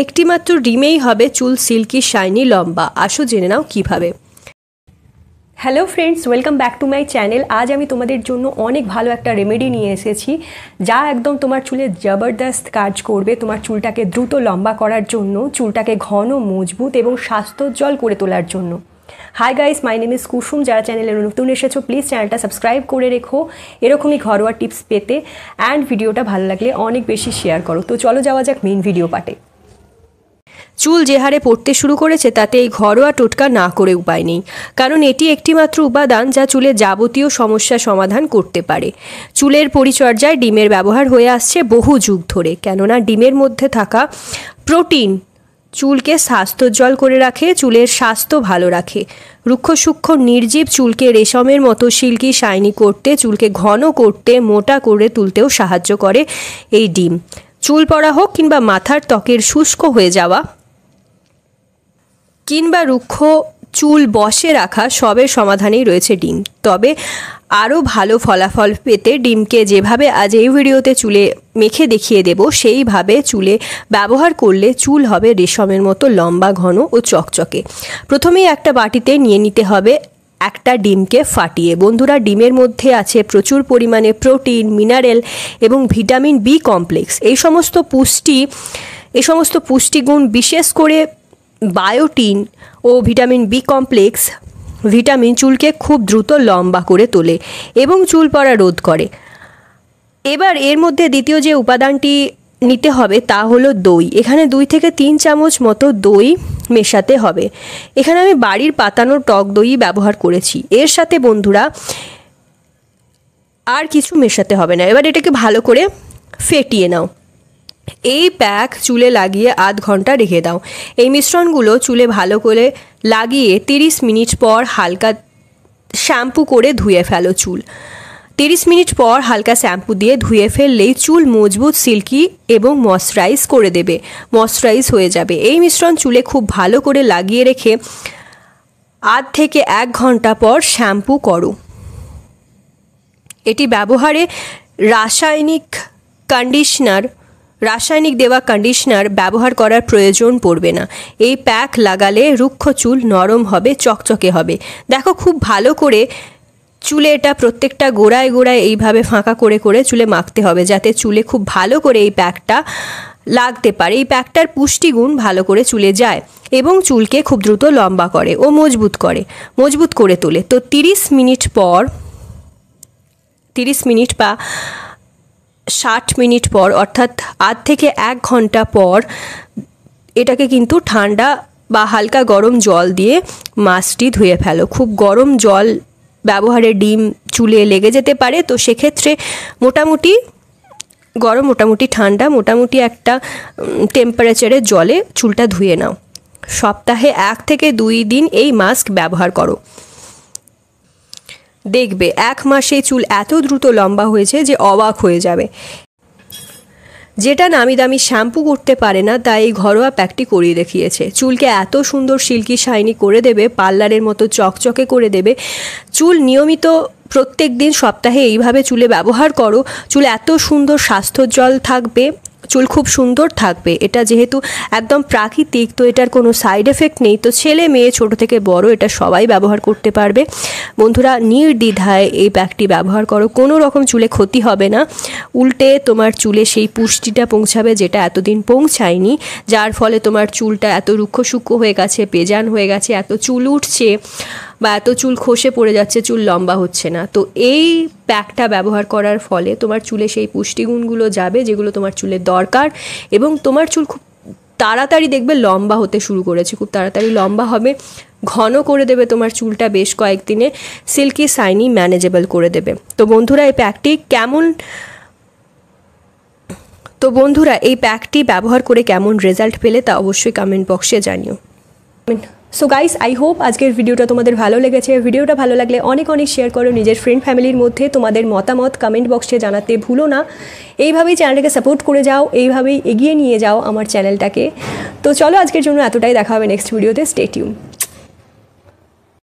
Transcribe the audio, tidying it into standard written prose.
একটি মাত্র ডিমেই হবে চুল সিল্কি শাইনি লম্বা। আসো জেনে নাও কিভাবে। Hello friends, welcome back to my channel. আজ আমি তোমাদের জন্য অনেক ভালো একটা রেমেডি নিয়ে এসেছি, যা একদম তোমার চুলে জবরদস্ত কাজ করবে। তোমার চুলটাকে দ্রুত লম্বা করার জন্য, চুলটাকে ঘন, মজবুত এবং স্বাস্থ্যোজ্জ্বল করে তোলার জন্য। Hi guys, my name is Kusum. যারা চ্যানেলে নতুন এসেছো প্লিজ চ্যানেলটা সাবস্ক্রাইব করে রেখো এরকমই ঘরোয়া টিপস পেতে, অ্যান্ড ভিডিওটা ভালো লাগলে অনেক বেশি শেয়ার করো। তো চলো যাওয়া যাক মেইন ভিডিও পার্টে। চুল যে হারে পড়তে শুরু করেছে তাতে এই ঘরোয়া টোটকা না করে উপায় নেই, কারণ এটি একটিমাত্র উপাদান যা চুলের যাবতীয় সমস্যা সমাধান করতে পারে। চুলের পরিচর্যায় ডিমের ব্যবহার হয়ে আসছে বহু যুগ ধরে, কেননা ডিমের মধ্যে থাকা প্রোটিন চুলকে স্বাস্থ্যোজ্জ্বল করে রাখে, চুলের স্বাস্থ্য ভালো রাখে। রুক্ষ সূক্ষ্ম নির্জীব চুলকে রেশমের মতো সিল্কি শাইনি করতে, চুলকে ঘন করতে, মোটা করে তুলতেও সাহায্য করে এই ডিম। চুল পড়া হোক কিংবা মাথার ত্বকের শুষ্ক হয়ে যাওয়া কিংবা রুক্ষ চুল বসে রাখা, সবের সমাধানেই রয়েছে ডিম। তবে আরও ভালো ফলাফল পেতে ডিমকে যেভাবে আজ এই ভিডিওতে চুলে মেখে দেখিয়ে দেব, সেইভাবে চুলে ব্যবহার করলে চুল হবে রেশমের মতো লম্বা, ঘন ও চকচকে। প্রথমেই একটা বাটিতে নিয়ে নিতে হবে একটা ডিমকে ফাটিয়ে। বন্ধুরা, ডিমের মধ্যে আছে প্রচুর পরিমাণে প্রোটিন, মিনারেল এবং ভিটামিন বি কমপ্লেক্স। এই সমস্ত পুষ্টিগুণ, বিশেষ করে বায়োটিন ও ভিটামিন বি কমপ্লেক্স ভিটামিন চুলকে খুব দ্রুত লম্বা করে তোলে এবং চুল পড়া রোধ করে। এবার এর মধ্যে দ্বিতীয় যে উপাদানটি নিতে হবে তা হলো দই। এখানে 2 থেকে 3 চামচ মতো দই মেশাতে হবে। এখানে আমি বাড়ির পাতানো টক দই ব্যবহার করেছি। এর সাথে বন্ধুরা আর কিছু মেশাতে হবে না। এবার এটাকে ভালো করে ফেটিয়ে নাও। এই প্যাক চুলে লাগিয়ে আধ ঘন্টা রেখে দাও। এই মিশ্রণগুলো চুলে ভালো করে লাগিয়ে 30 মিনিট পর হালকা শ্যাম্পু করে ধুয়ে ফেলো চুল। 30 মিনিট পর হালকা শ্যাম্পু দিয়ে ধুয়ে ফেললেই চুল মজবুত, সিল্কি এবং ময়শ্চারাইজ হয়ে যাবে। এই মিশ্রণ চুলে খুব ভালো করে লাগিয়ে রেখে আধ থেকে 1 ঘন্টা পর শ্যাম্পু করো। এটি ব্যবহারে রাসায়নিক দেওয়া কন্ডিশনার ব্যবহার করার প্রয়োজন পড়বে না। এই প্যাক লাগালে রুক্ষ চুল নরম হবে, চকচকে হবে। দেখো, খুব ভালো করে চুলে এটা প্রত্যেকটা গোড়ায় গোড়ায় এইভাবে ফাঁকা করে করে চুলে মাখতে হবে, যাতে চুলে খুব ভালো করে এই প্যাকটা লাগতে পারে। এই প্যাকটার পুষ্টিগুণ ভালো করে চুলে যায় এবং চুলকে খুব দ্রুত লম্বা করে ও মজবুত করে তোলে। তো 30 মিনিট বা 60 মিনিট পর, অর্থাৎ আধ থেকে 1 ঘন্টা পর এটাকে কিন্তু ঠান্ডা বা হালকা গরম জল দিয়ে মাস্কটি ধুয়ে ফেলো। খুব গরম জল ব্যবহারে ডিম চুলে লেগে যেতে পারে, তো সেক্ষেত্রে মোটামুটি গরম, মোটামুটি ঠান্ডা, মোটামুটি একটা টেম্পারেচারের জলে চুলটা ধুয়ে নাও। সপ্তাহে 1 থেকে 2 দিন এই মাস্ক ব্যবহার করো। দেখবে 1 মাসে চুল এত দ্রুত লম্বা হয়েছে যে অবাক হয়ে যাবে। যেটা নামি দামি শ্যাম্পু করতে পারে না, তাই এই ঘরোয়া প্যাকটি করিয়ে দেখিয়েছে। চুলকে এত সুন্দর সিল্কি শাইনি করে দেবে, পার্লারের মতো চকচকে করে দেবে। চুল নিয়মিত প্রত্যেক দিন সপ্তাহে এইভাবে চুলে ব্যবহার করো, চুল এত সুন্দর স্বাস্থ্যোজ্জ্বল থাকবে, চুল খুব সুন্দর থাকবে। এটা যেহেতু একদম প্রাকৃতিক, তো এটার কোনো সাইড এফেক্ট নেই। তো ছেলে মেয়ে, ছোট থেকে বড়, এটা সবাই ব্যবহার করতে পারবে। বন্ধুরা, নির্দ্বিধায় এই প্যাকটি ব্যবহার করো, কোনো রকম চুলে ক্ষতি হবে না, উল্টে তোমার চুলে সেই পুষ্টিটা পৌঁছাবে যেটা এতদিন পৌঁছায়নি, যার ফলে তোমার চুলটা এত রুক্ষ সূক্ষ্ম হয়ে গেছে, পেজান হয়ে গেছে, এত চুল উঠছে বা এত চুল খসে পড়ে যাচ্ছে, চুল লম্বা হচ্ছে না। তো এই প্যাকটা ব্যবহার করার ফলে তোমার চুলে সেই পুষ্টিগুণগুলো যাবে যেগুলো তোমার চুলের দরকার, এবং তোমার চুল খুব তাড়াতাড়ি দেখবে লম্বা হতে শুরু করেছে, খুব তাড়াতাড়ি লম্বা হবে, ঘন করে দেবে তোমার চুলটা, বেশ কয়েকদিনে সিল্কি শাইনি ম্যানেজেবল করে দেবে। তো বন্ধুরা, এই প্যাকটি ব্যবহার করে কেমন রেজাল্ট পেলে তা অবশ্যই কমেন্ট বক্সে জানিও। সো গাইস, আই হোপ আজকের ভিডিওটা তোমাদের ভালো লেগেছে। ভিডিওটা ভালো লাগলে অনেক শেয়ার করো নিজের ফ্রেন্ড ফ্যামিলির মধ্যে। তোমাদের মতামত কমেন্ট বক্সে জানাতে ভুলো না। এইভাবেই চ্যানেলটাকে সাপোর্ট করে যাও, এইভাবেই এগিয়ে নিয়ে যাও আমার চ্যানেলটাকে। তো চলো, আজকের জন্য এতটাই। দেখা হবে নেক্সট ভিডিওতে। Stay tune.